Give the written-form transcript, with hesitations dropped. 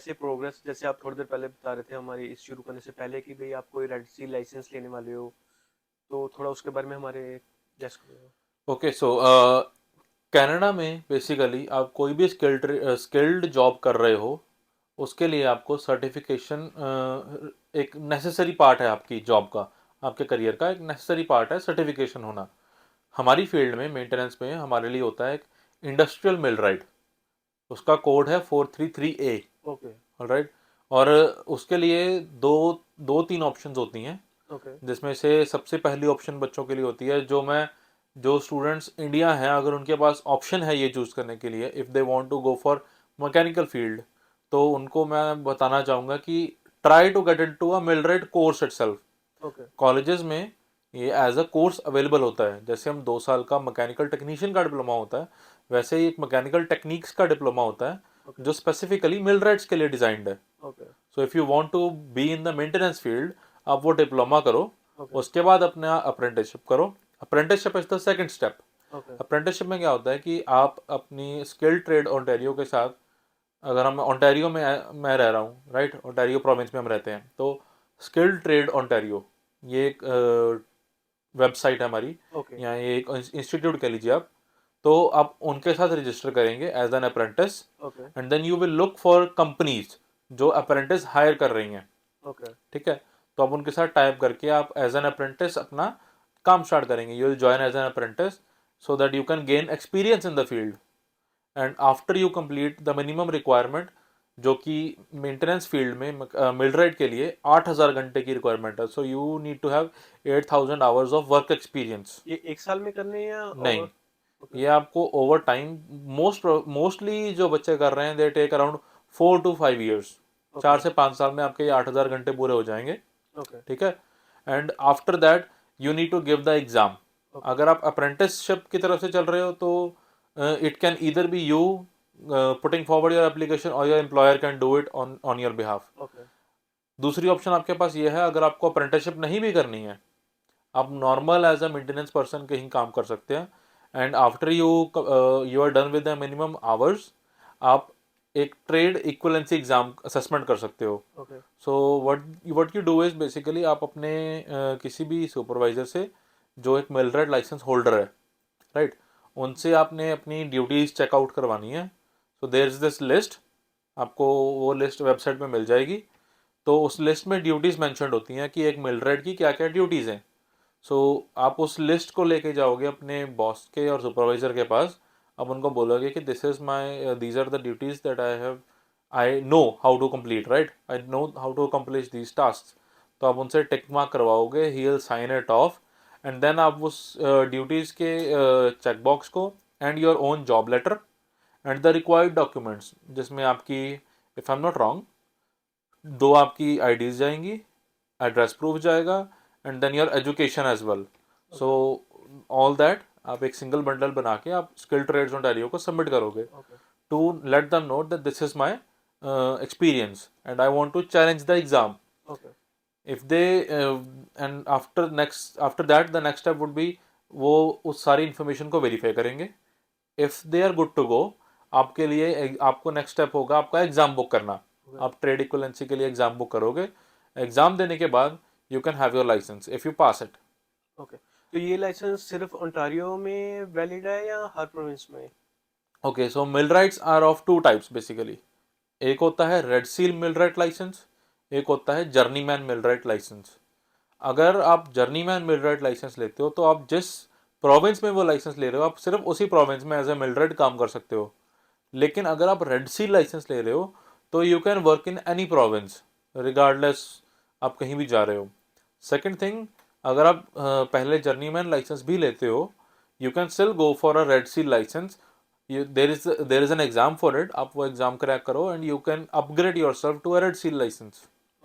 जैसे प्रोग्रेस, जैसे आप थोड़ी देर पहले बता रहे थे हमारी इस शुरू करने से पहले कि भाई आप कोई रेड सी लाइसेंस लेने वाले हो, तो थोड़ा उसके बारे में हमारे जैस करो। ओके, सो कनाडा में बेसिकली आप कोई भी स्किल्ड जॉब कर रहे हो, उसके लिए आपको सर्टिफिकेशन एक नेसेसरी पार्ट है आपकी जॉब का, आपके करियर का एक नेसेसरी पार्ट है सर्टिफिकेशन होना। हमारी फील्ड में मेंटेनेंस में हमारे लिए होता है एक इंडस्ट्रियल मिलराइट, उसका कोड है 433A। ओके। राइट। और उसके लिए दो दो तीन ऑप्शंस होती हैं, ओके। जिसमें से सबसे पहली ऑप्शन बच्चों के लिए होती है, जो स्टूडेंट्स इंडिया हैं अगर उनके पास ऑप्शन है ये चूज़ करने के लिए, if they want to go for mechanical field, तो उनको मैं बताना चाहूँगा कि try to get into a millwright course itself. Okay. Colleges में ये एज अ कोर्स अवेलेबल होता है, जैसे हम 2 साल का मैकेनिकल टेक्नीशियन का डिप्लोमा होता है, वैसे ही एक मैकेनिकल टेक्निक्स का डिप्लोमा होता है ओके। जो स्पेसिफिकली मिलराइट्स के लिए डिजाइंड है। Okay. So if you want to be in the maintenance field, आप वो डिप्लोमा करो, ओके। उसके बाद अपना अप्रेंटिसशिप करो। Apprenticeship is the second step. Okay. Apprenticeship में क्या होता है कि आप अपनी स्किल ट्रेड ओंटारियो के साथ, अगर हम ओंटारियो में मैं रह रहा हूँ, राइट, ओंटारियो प्रोविंस में हम रहते हैं, तो स्किल ट्रेड ओंटारियो ये एक वेबसाइट है हमारी, ओके। या ये एक इंस्टीट्यूट कह लीजिए आप। तो आप उनके साथ रजिस्टर करेंगे as an apprentice, okay. And then you will look for companies जो अप्रेंटिस हायर कर रही हैं। ओके। ठीक है। तो आप उनके साथ टाइप करके आप एज एन अप्रेंटिस अपना काम स्टार्ट करेंगे, you will join as an apprentice, so that you can gain experience in the field. And after you complete the minimum requirement, जो कि मेंटेनेंस फील्ड में मिलराइट के लिए 8,000 घंटे की रिक्वायरमेंट है, so you need to have 8,000 hours of work experience. ये एक साल में करने या नहीं, ओवर? ओके। ये आपको ओवर टाइम, मोस्टली जो बच्चे कर रहे हैं they take around 4 to 5 years। चार ओके। से पाँच साल में आपके ये 8,000 घंटे पूरे हो जाएंगे। ओके। ठीक है। And after that you need to give the exam. Okay. अगर आप अप्रेंटिसशिप की तरफ से चल रहे हो तो it can either be you putting forward your application, और your employer can do it on on your behalf. Okay. दूसरी ऑप्शन आपके पास ये है, अगर आपको अप्रेंटिसशिप नहीं भी करनी है, आप normal as a maintenance person कहीं काम कर सकते हैं। And after you are done with the minimum hours, आप एक ट्रेड इक्वलेंसी एग्जाम असेसमेंट कर सकते हो। Okay. So what you do is basically आप अपने किसी भी सुपरवाइजर से जो एक मिलरेट लाइसेंस होल्डर है, राइट, उनसे आपने अपनी ड्यूटीज चेकआउट करवानी है। So there is this list, आपको वो लिस्ट वेबसाइट पे मिल जाएगी। तो उस लिस्ट में ड्यूटीज मेंशन्ड होती हैं कि एक मिलरेट की क्या क्या ड्यूटीज हैं। सो आप उस लिस्ट को लेके जाओगे अपने बॉस के और सुपरवाइजर के पास। अब उनको बोलोगे कि this is my these are the duties that I know how to complete, right, I know how to complete these task. तो आप उनसे टिक मार्क करवाओगे, he will sign it off, and then आप उस ड्यूटीज़ के checkbox को and your own job letter and the required documents, जिसमें आपकी, if I am not wrong, दो आपकी आईडीज जाएंगी, एड्रेस प्रूफ जाएगा, and then your education as well. So okay. All that आप एक सिंगल बंडल बना के आप स्किल ट्रेड्स ओंटारियो को सबमिट करोगे, okay. To let them know that this is my experience and I want to challenge the exam. Okay. If they and after that the next step would be, वो उस सारी information को verify करेंगे। If they are good to go, आपके लिए आपको next step होगा आपका एग्जाम बुक करना। ओके। आप ट्रेड इक्वलेंसी के लिए एग्जाम बुक करोगे, एग्जाम देने के बाद you can have your license if you pass it. Okay, तो ये लाइसेंस सिर्फ ओंटारियो में वैलिड है या हर प्रोविंस में? Okay, so millwrights are of two types basically. एक होता है red seal millwright license, एक होता है जर्नीमैन मिल राइट लाइसेंस। अगर आप जर्नीमैन मिल राइट लाइसेंस लेते हो तो आप जिस प्रोविंस में वो लाइसेंस ले रहे हो, आप सिर्फ उसी प्रोविंस में एज ए मिल राइट काम कर सकते हो। लेकिन अगर आप रेड सील लाइसेंस ले रहे हो तो you can work in any province, regardless आप कहीं भी जा रहे हो। सेकंड थिंग, अगर आप पहले जर्नीमैन लाइसेंस भी लेते हो, you can still go for a red seal license. There is an exam for it, आप वो एग्जाम क्रैक करो and you can upgrade yourself to a red seal licence.